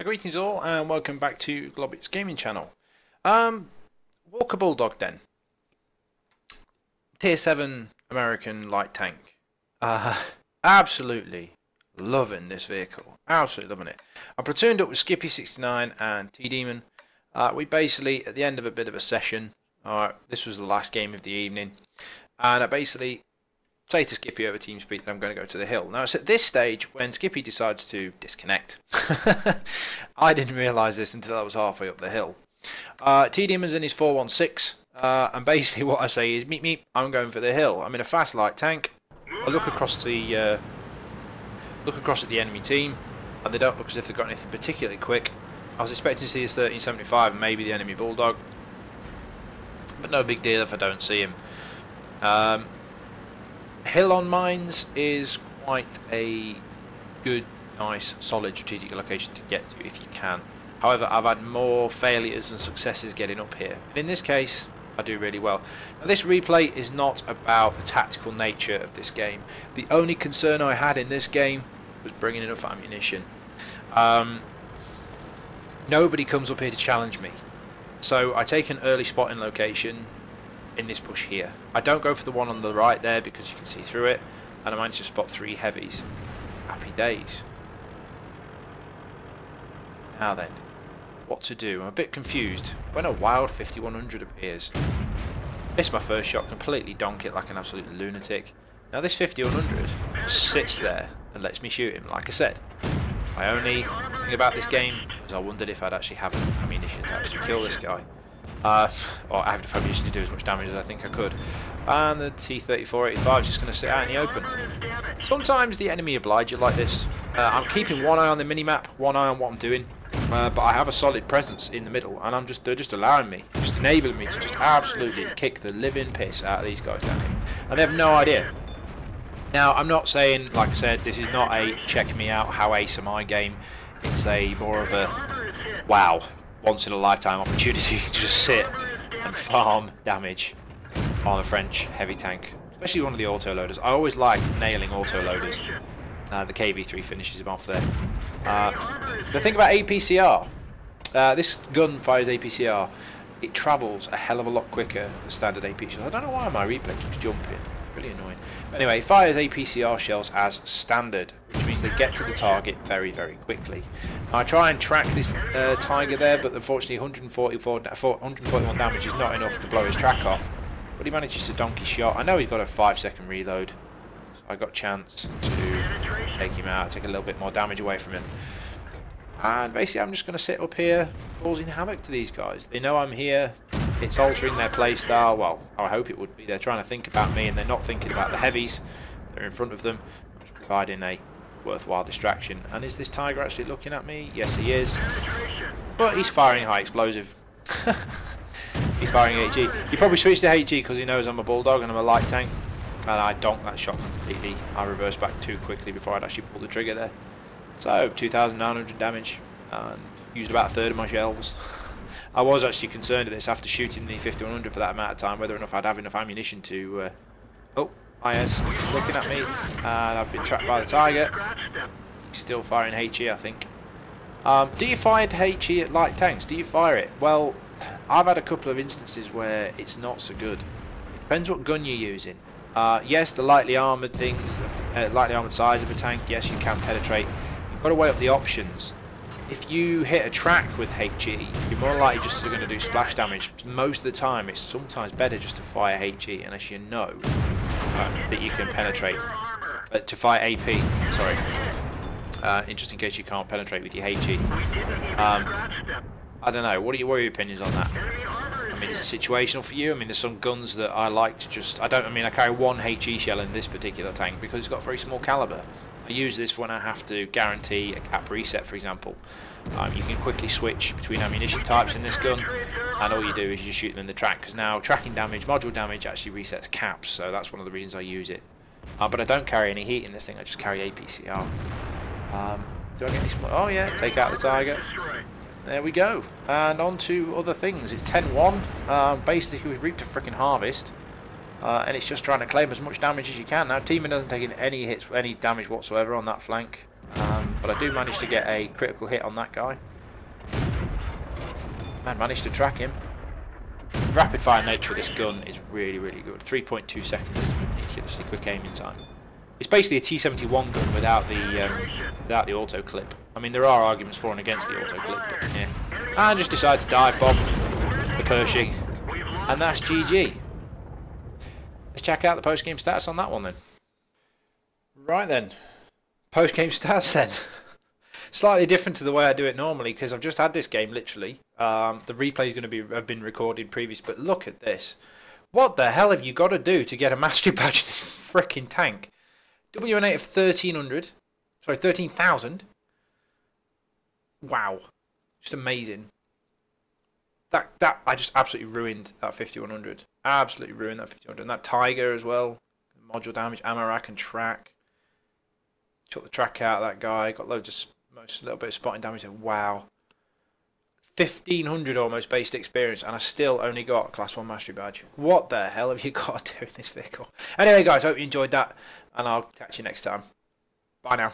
Greetings all and welcome back to Globbits gaming channel. Walker Bulldog then. Tier 7 American light tank. Absolutely loving this vehicle. Absolutely loving it. I platooned up with Skippy69 and T-Demon. We basically, at the end of a bit of a session, this was the last game of the evening, and I basically say to Skippy over TeamSpeak that I'm going to go to the hill. Now it's at this stage when Skippy decides to disconnect. I didn't realise this until I was halfway up the hill. T-Demon's in his 416, and basically what I say is, meet, I'm going for the hill. I'm in a fast light tank. I look across at the enemy team, and they don't look as if they've got anything particularly quick. I was expecting to see his 1375 and maybe the enemy Bulldog, but no big deal if I don't see him. Hill on mines is quite a good, nice, solid strategic location to get to if you can. However, I've had more failures than successes getting up here. And in this case, I do really well. Now, this replay is not about the tactical nature of this game. The only concern I had in this game was bringing enough ammunition. Nobody comes up here to challenge me. So I take an early spotting location in this bush here. I don't go for the one on the right there because you can see through it, and I managed to spot 3 heavies. Happy days. Now then, what to do? I'm a bit confused when a wild 5100 appears. Missed my first shot, completely donk it like an absolute lunatic. Now this 5100 sits there and lets me shoot him. Like I said, my only thing about this game is I wondered if I'd actually have enough ammunition to actually kill this guy. Or I have enough ammunition to do as much damage as I think I could. And the T-34-85 is just going to sit out in the open. Sometimes the enemy oblige you like this. I'm keeping one eye on the minimap, one eye on what I'm doing, but I have a solid presence in the middle, and they're just allowing me, just enabling me to just absolutely kick the living piss out of these guys down here. And they have no idea. Now, I'm not saying, like I said, this is not a check me out, how ace am I game. It's a more of a, wow, once in a lifetime opportunity to just sit and farm damage on a French heavy tank, especially one of the autoloaders. I always like nailing autoloaders. The KV3 finishes him off there. The thing about APCR, this gun fires APCR. It travels a hell of a lot quicker than standard APCR. I don't know why my replay keeps jumping. It's really annoying. But anyway, it fires APCR shells as standard, which means they get to the target very, very quickly. Now, I try and track this Tiger there, but unfortunately 141 damage is not enough to blow his track off. But he manages to donk his shot. I know he's got a 5-second reload, so I got a chance to take him out, take a little bit more damage away from him. And basically I'm just going to sit up here causing havoc to these guys. They know I'm here. It's altering their playstyle. Well, I hope it would be. They're trying to think about me and they're not thinking about the heavies. They're in front of them. I'm just providing a worthwhile distraction. And is this Tiger actually looking at me? Yes, he is. But he's firing high explosive. He's firing HE. He probably switched to HE because he knows I'm a Bulldog and I'm a light tank. And I donked that shot completely. I reversed back too quickly before I'd actually pulled the trigger there. So, 2,900 damage, and used about a third of my shells. I was actually concerned at this after shooting the 5100 for that amount of time, whether or not I'd have enough ammunition to... Oh, IS is looking at me, and I've been trapped by the Tiger. He's still firing HE, I think. Do you fire HE at light tanks? Do you fire it? Well, I've had a couple of instances where it's not so good. It depends what gun you're using. Yes, the lightly armoured things, lightly armoured size of a tank, yes, you can penetrate. You've got to weigh up the options. If you hit a track with HE, you're more likely just going to do splash damage. Most of the time, it's sometimes better just to fire HE, unless you know that you can penetrate. To fire AP, sorry. Just in case you can't penetrate with your HE. I don't know, what are your opinions on that? I mean, is it situational for you? I mean, there's some guns that I like to just... I carry one HE shell in this particular tank because it's got a very small caliber. I use this when I have to guarantee a cap reset, for example. You can quickly switch between ammunition types in this gun, and all you do is you shoot them in the track, because now tracking damage, module damage actually resets caps, so that's one of the reasons I use it. But I don't carry any heat in this thing, I just carry APCR. Do I get any small... Oh yeah, take out the Tiger. There we go. And on to other things. It's 10-1. Basically, we've reaped a freaking harvest. And it's just trying to claim as much damage as you can. Now, Teeman doesn't take any hits, any damage whatsoever on that flank. But I do manage to get a critical hit on that guy. Man, managed to track him. The rapid fire nature of this gun is really, really good. 3.2 seconds is ridiculously quick aiming time. It's basically a T71 gun without the auto clip. I mean, there are arguments for and against the auto clip, but yeah. I just decided to dive bomb the Pershing, and that's GG. Let's check out the post-game stats on that one then. Right then, post-game stats then. Slightly different to the way I do it normally because I've just had this game literally. The replay is going to have been recorded previous, but look at this. What the hell have you got to do to get a mastery badge in this freaking tank? WN8 of 1300. Sorry, 13,000. Wow. Just amazing. That I just absolutely ruined that 5100. Absolutely ruined that 5100. And that Tiger as well. Module damage, ammo rack and track. Took the track out of that guy. Got loads of a little bit of spotting damage. Wow. 1500 almost based experience, and I still only got a Class 1 Mastery Badge. What the hell have you got to do in this vehicle? Anyway, guys, hope you enjoyed that, and I'll catch you next time. Bye now.